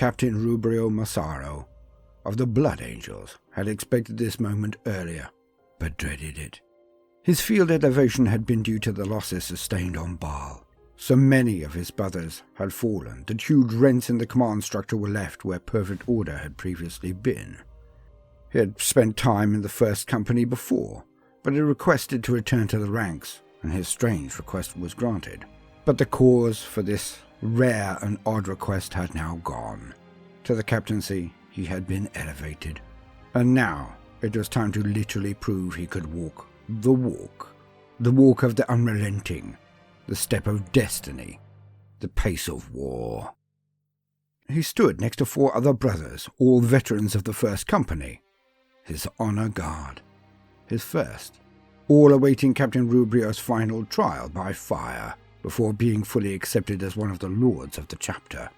Captain Rubrio Massaro of the Blood Angels had expected this moment earlier, but dreaded it. His field elevation had been due to the losses sustained on Baal. So many of his brothers had fallen that huge rents in the command structure were left where perfect order had previously been. He had spent time in the First Company before, but had requested to return to the ranks, and his strange request was granted. But the cause for this rare and odd request had now gone. To the captaincy he had been elevated, and now it was time to literally prove he could walk the walk of the unrelenting, the step of destiny, the pace of war. He stood next to 4 other brothers, all veterans of the First Company, his honor guard, his first, all awaiting Captain Rubrio's final trial by fire before being fully accepted as one of the lords of the chapter.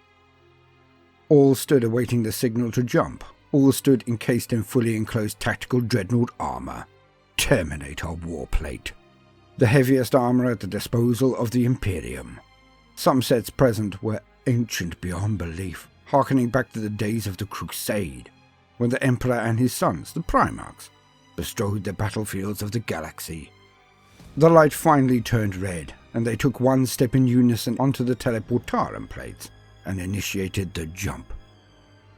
All stood awaiting the signal to jump, all stood encased in fully enclosed tactical Dreadnought armor, Terminator warplate, the heaviest armor at the disposal of the Imperium. Some sets present were ancient beyond belief, harkening back to the days of the Crusade, when the Emperor and his sons, the Primarchs, bestrode the battlefields of the galaxy. The light finally turned red, and they took one step in unison onto the teleportarum plates and initiated the jump.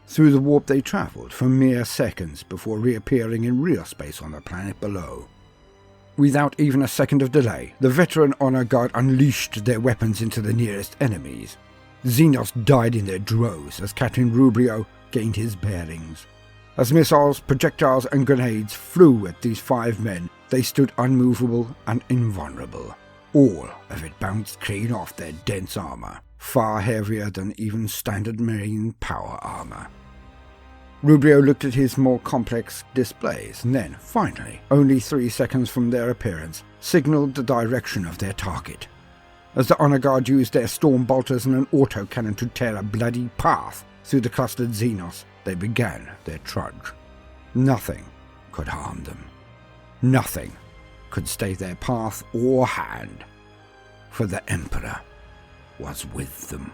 Through the warp they travelled for mere seconds before reappearing in real space on the planet below. Without even a second of delay, the veteran honor guard unleashed their weapons into the nearest enemies. Xenos died in their droves as Captain Rubrio gained his bearings. As missiles, projectiles and grenades flew at these 5 men, they stood unmovable and invulnerable. All of it bounced clean off their dense armor, far heavier than even standard marine power armor. Rubrio looked at his more complex displays and then, finally, only 3 seconds from their appearance, signaled the direction of their target. As the honor guard used their storm bolters and an autocannon to tear a bloody path through the clustered Xenos, they began their trudge. Nothing could harm them. Nothing could stay their path or hand, for the Emperor was with them.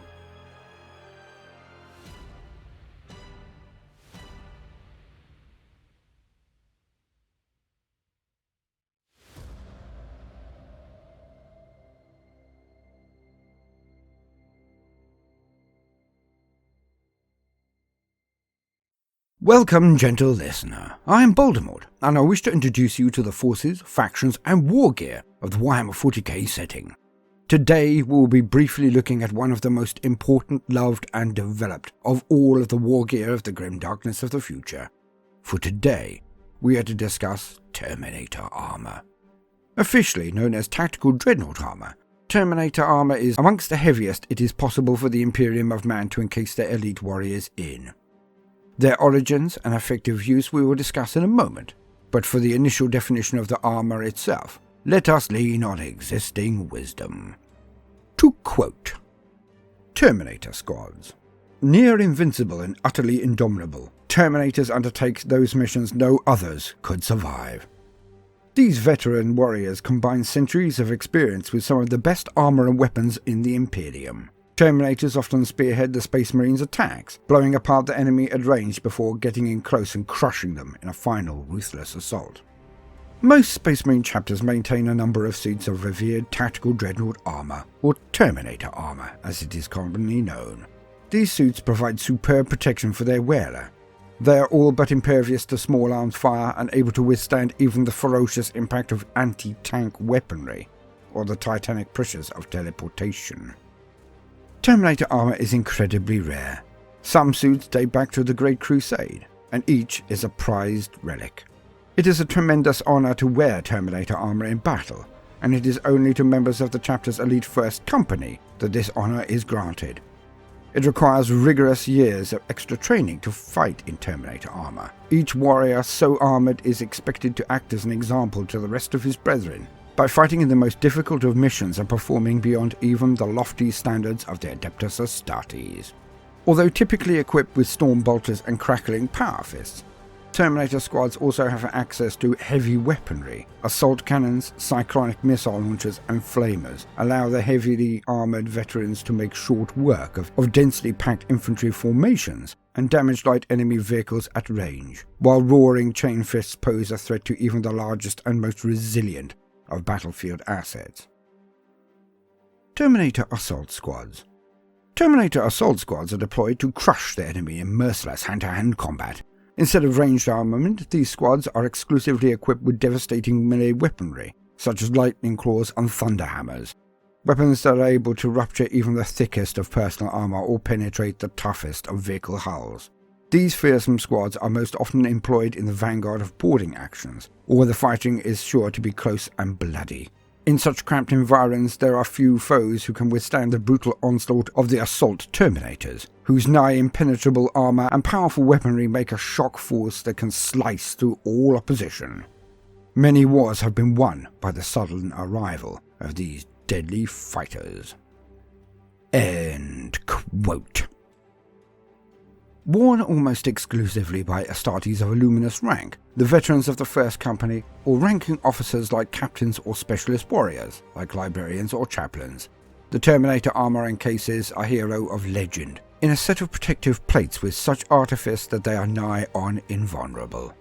Welcome, gentle listener. I am Baldermort, and I wish to introduce you to the forces, factions, and war gear of the Warhammer 40k setting. Today, we will be briefly looking at one of the most important, loved, and developed of all of the war gear of the grim darkness of the future. For today, we are to discuss Terminator Armor. Officially known as Tactical Dreadnought Armor, Terminator Armor is amongst the heaviest it is possible for the Imperium of Man to encase their elite warriors in. Their origins and effective use we will discuss in a moment, but for the initial definition of the armor itself, let us lean on existing wisdom. To quote, Terminator squads. Near invincible and utterly indomitable, Terminators undertake those missions no others could survive. These veteran warriors combine centuries of experience with some of the best armor and weapons in the Imperium. Terminators often spearhead the Space Marines' attacks, blowing apart the enemy at range before getting in close and crushing them in a final ruthless assault. Most Space Marine chapters maintain a number of suits of revered tactical Dreadnought armor, or Terminator armor as it is commonly known. These suits provide superb protection for their wearer. They are all but impervious to small arms fire and able to withstand even the ferocious impact of anti-tank weaponry, or the titanic pressures of teleportation. Terminator armor is incredibly rare. Some suits date back to the Great Crusade, and each is a prized relic. It is a tremendous honor to wear Terminator armor in battle, and it is only to members of the chapter's elite First Company that this honor is granted. It requires rigorous years of extra training to fight in Terminator armor. Each warrior so armored is expected to act as an example to the rest of his brethren, by fighting in the most difficult of missions and performing beyond even the lofty standards of the Adeptus Astartes. Although typically equipped with storm bolters and crackling power fists, Terminator squads also have access to heavy weaponry. Assault cannons, cyclonic missile launchers and flamers allow the heavily armoured veterans to make short work of densely packed infantry formations and damage light enemy vehicles at range, while roaring chain fists pose a threat to even the largest and most resilient of battlefield assets. Terminator Assault Squads. Terminator Assault Squads are deployed to crush the enemy in merciless hand-to-hand combat. Instead of ranged armament, these squads are exclusively equipped with devastating melee weaponry, such as lightning claws and thunderhammers, weapons that are able to rupture even the thickest of personal armor or penetrate the toughest of vehicle hulls. These fearsome squads are most often employed in the vanguard of boarding actions, or where the fighting is sure to be close and bloody. In such cramped environs, there are few foes who can withstand the brutal onslaught of the assault Terminators, whose nigh impenetrable armor and powerful weaponry make a shock force that can slice through all opposition. Many wars have been won by the sudden arrival of these deadly fighters. End quote. Worn almost exclusively by Astartes of a luminous rank, the veterans of the First Company, or ranking officers like captains or specialist warriors like librarians or chaplains, the Terminator Armor encases a hero of legend in a set of protective plates with such artifice that they are nigh on invulnerable.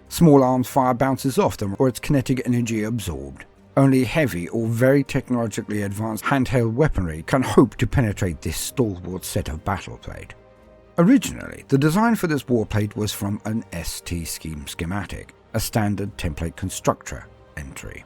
Small arms fire bounces off them or its kinetic energy absorbed. Only heavy or very technologically advanced handheld weaponry can hope to penetrate this stalwart set of battle plate. Originally, the design for this warplate was from an ST scheme schematic, a standard template constructor entry.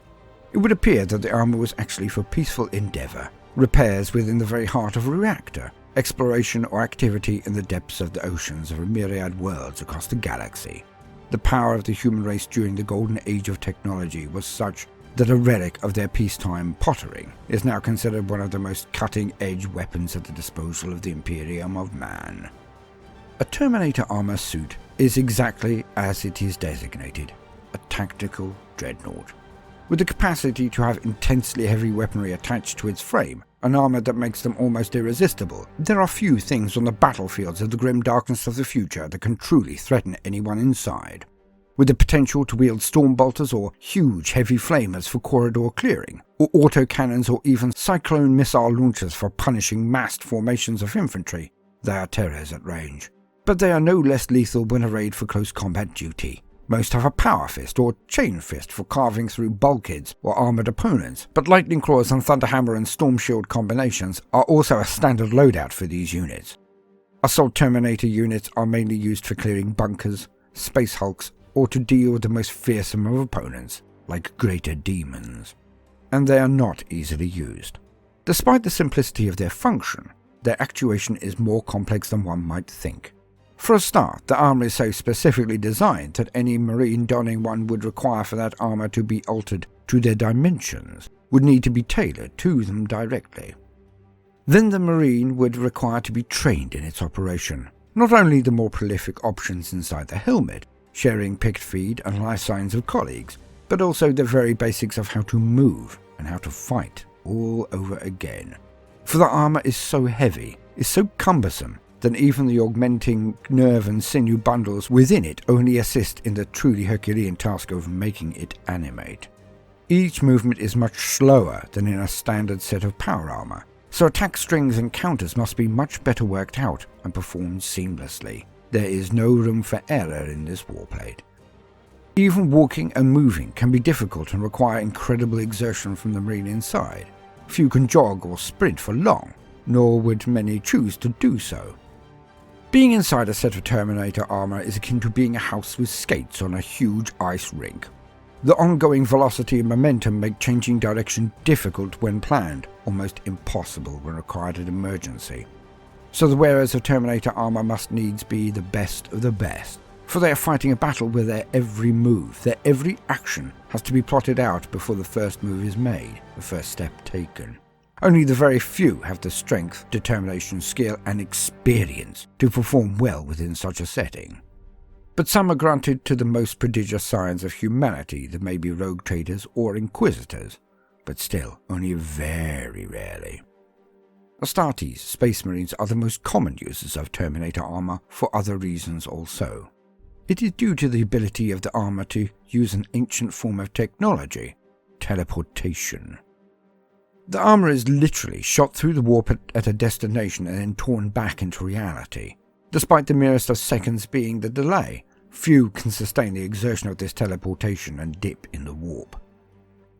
It would appear that the armor was actually for peaceful endeavor, repairs within the very heart of a reactor, exploration or activity in the depths of the oceans of a myriad worlds across the galaxy. The power of the human race during the golden age of technology was such that a relic of their peacetime pottering is now considered one of the most cutting-edge weapons at the disposal of the Imperium of Man. A Terminator armor suit is exactly as it is designated, a tactical dreadnought. With the capacity to have intensely heavy weaponry attached to its frame, an armor that makes them almost irresistible, there are few things on the battlefields of the grim darkness of the future that can truly threaten anyone inside. With the potential to wield storm bolters or huge heavy flamers for corridor clearing, or autocannons or even cyclone missile launchers for punishing massed formations of infantry, they are terrors at range. But they are no less lethal when arrayed for close combat duty. Most have a power fist or chain fist for carving through bulkheads or armoured opponents, but lightning claws and thunderhammer and storm shield combinations are also a standard loadout for these units. Assault Terminator units are mainly used for clearing bunkers, space hulks, or to deal with the most fearsome of opponents, like greater demons. And they are not easily used. Despite the simplicity of their function, their actuation is more complex than one might think. For a start, the armor is so specifically designed that any Marine donning one would require for that armor to be altered to their dimensions, would need to be tailored to them directly. Then the Marine would require to be trained in its operation. Not only the more prolific options inside the helmet, sharing picked feed and life signs of colleagues, but also the very basics of how to move and how to fight all over again. For the armor is so heavy, is so cumbersome, then even the augmenting nerve and sinew bundles within it only assist in the truly Herculean task of making it animate. Each movement is much slower than in a standard set of power armor, so attack strings and counters must be much better worked out and performed seamlessly. There is no room for error in this warplate. Even walking and moving can be difficult and require incredible exertion from the Marine inside. Few can jog or sprint for long, nor would many choose to do so. Being inside a set of Terminator armor is akin to being a house with skates on a huge ice rink. The ongoing velocity and momentum make changing direction difficult when planned, almost impossible when required in emergency. So the wearers of Terminator armor must needs be the best of the best, for they are fighting a battle where their every move, their every action has to be plotted out before the first move is made, the first step taken. Only the very few have the strength, determination, skill and experience to perform well within such a setting. But some are granted to the most prodigious scions of humanity that may be rogue traders or inquisitors, but still only very rarely. Astartes, Space Marines are the most common users of Terminator armor for other reasons also. It is due to the ability of the armor to use an ancient form of technology, teleportation. The armor is literally shot through the warp at a destination and then torn back into reality. Despite the merest of seconds being the delay, few can sustain the exertion of this teleportation and dip in the warp.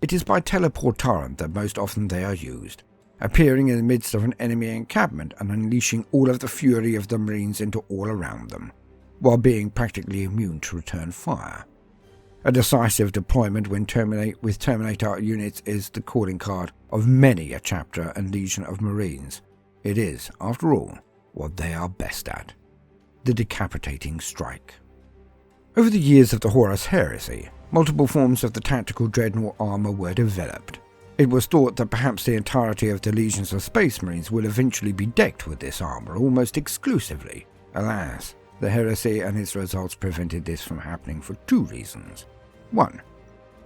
It is by teleportarum that most often they are used, appearing in the midst of an enemy encampment and unleashing all of the fury of the Marines into all around them, while being practically immune to return fire. A decisive deployment with Terminator units is the calling card of many a chapter and legion of Marines. It is, after all, what they are best at: the decapitating strike. Over the years of the Horus Heresy, multiple forms of the tactical Dreadnought armor were developed. It was thought that perhaps the entirety of the legions of Space Marines will eventually be decked with this armor almost exclusively. Alas, the heresy and its results prevented this from happening for two reasons. 1.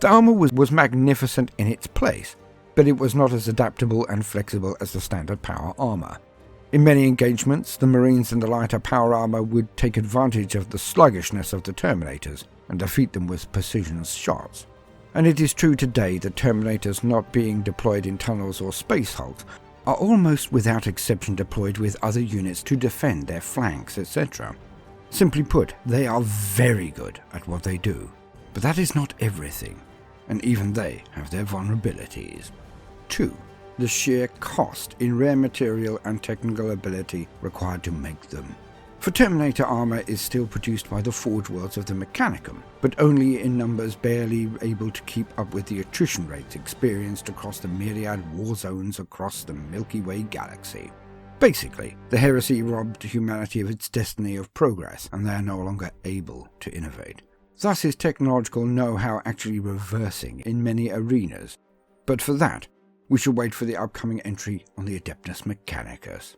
The armor was magnificent in its place, but it was not as adaptable and flexible as the standard power armor. In many engagements, the Marines in the lighter power armor would take advantage of the sluggishness of the Terminators and defeat them with precision shots. And it is true today that Terminators not being deployed in tunnels or space hulks are almost without exception deployed with other units to defend their flanks, etc. Simply put, they are very good at what they do. But that is not everything, and even they have their vulnerabilities. 2. The sheer cost in rare material and technical ability required to make them. For Terminator armor is still produced by the Forge Worlds of the Mechanicum, but only in numbers barely able to keep up with the attrition rates experienced across the myriad war zones across the Milky Way galaxy. Basically, the heresy robbed humanity of its destiny of progress, and they are no longer able to innovate. Thus is technological know-how actually reversing in many arenas, but for that, we shall wait for the upcoming entry on the Adeptus Mechanicus.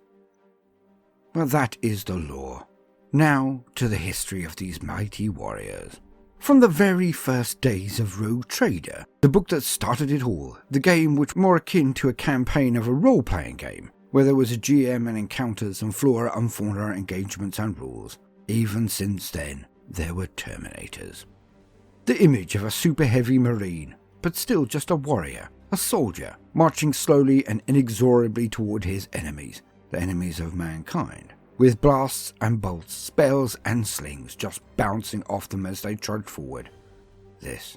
Well, that is the lore. Now to the history of these mighty warriors. From the very first days of Rogue Trader, the book that started it all, the game which more akin to a campaign of a role-playing game, where there was a GM and encounters and flora and fauna engagements and rules. Even since then, there were Terminators. The image of a super-heavy Marine, but still just a warrior, a soldier, marching slowly and inexorably toward his enemies, the enemies of mankind, with blasts and bolts, spells and slings just bouncing off them as they trudge forward. This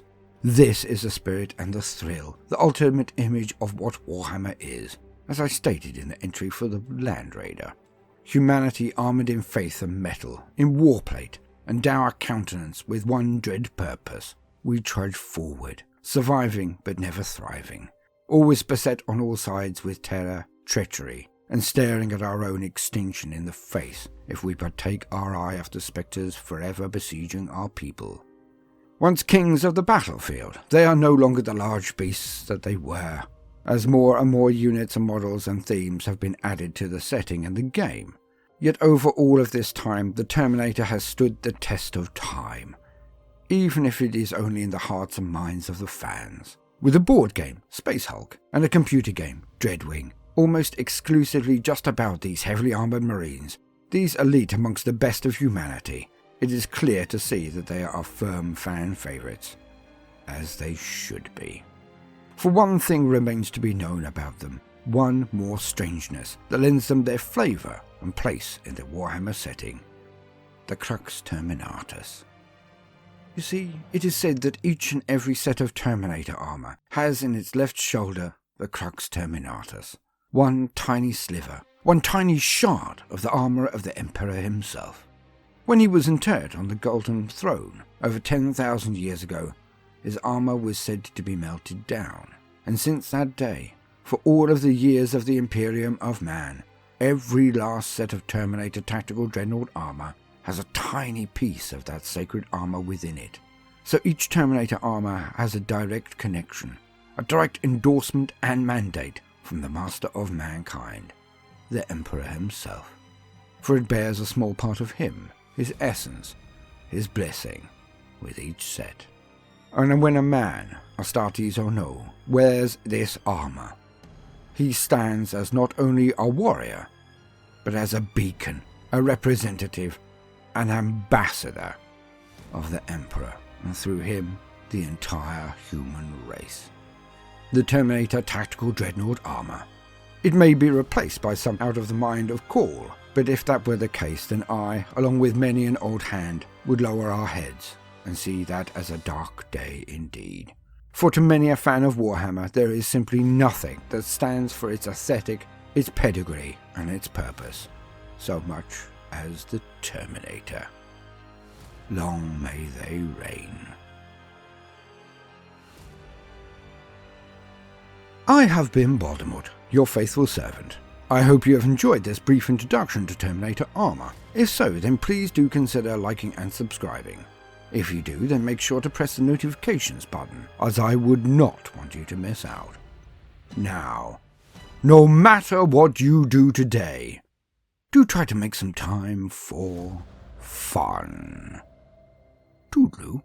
is the spirit and the thrill, the ultimate image of what Warhammer is, as I stated in the entry for the Land Raider. Humanity armoured in faith and metal, in warplate, and dour countenance with one dread purpose. We trudge forward, surviving but never thriving, always beset on all sides with terror, treachery, and staring at our own extinction in the face if we but take our eye off the spectres forever besieging our people. Once kings of the battlefield, they are no longer the large beasts that they were, as more and more units and models and themes have been added to the setting and the game. Yet over all of this time, the Terminator has stood the test of time, even if it is only in the hearts and minds of the fans. With a board game, Space Hulk, and a computer game, Dreadwing, almost exclusively just about these heavily armoured Marines, these elite amongst the best of humanity, it is clear to see that they are firm fan favourites, as they should be. For one thing remains to be known about them, one more strangeness that lends them their flavour and place in the Warhammer setting: the Crux Terminatus. You see, it is said that each and every set of Terminator armour has in its left shoulder the Crux Terminatus, one tiny sliver, one tiny shard of the armour of the Emperor himself. When he was interred on the Golden Throne over 10,000 years ago, his armour was said to be melted down, and since that day, for all of the years of the Imperium of Man, every last set of Terminator Tactical Dreadnought armour has a tiny piece of that sacred armour within it. So each Terminator armour has a direct connection, a direct endorsement and mandate from the Master of Mankind, the Emperor himself. For it bears a small part of him, his essence, his blessing, with each set. And when a man, Astartes or no, wears this armour, he stands as not only a warrior, but as a beacon, a representative, an ambassador of the Emperor, and through him, the entire human race. The Terminator Tactical Dreadnought Armor. It may be replaced by some out of the mind of call, but if that were the case, then I, along with many an old hand, would lower our heads and see that as a dark day indeed. For to many a fan of Warhammer, there is simply nothing that stands for its aesthetic, its pedigree, and its purpose, so much as the Terminator. Long may they reign. I have been Baldermort, your faithful servant. I hope you have enjoyed this brief introduction to Terminator Armor. If so, then please do consider liking and subscribing. If you do, then make sure to press the notifications button, as I would not want you to miss out. Now, no matter what you do today, do try to make some time for fun. Toodaloo.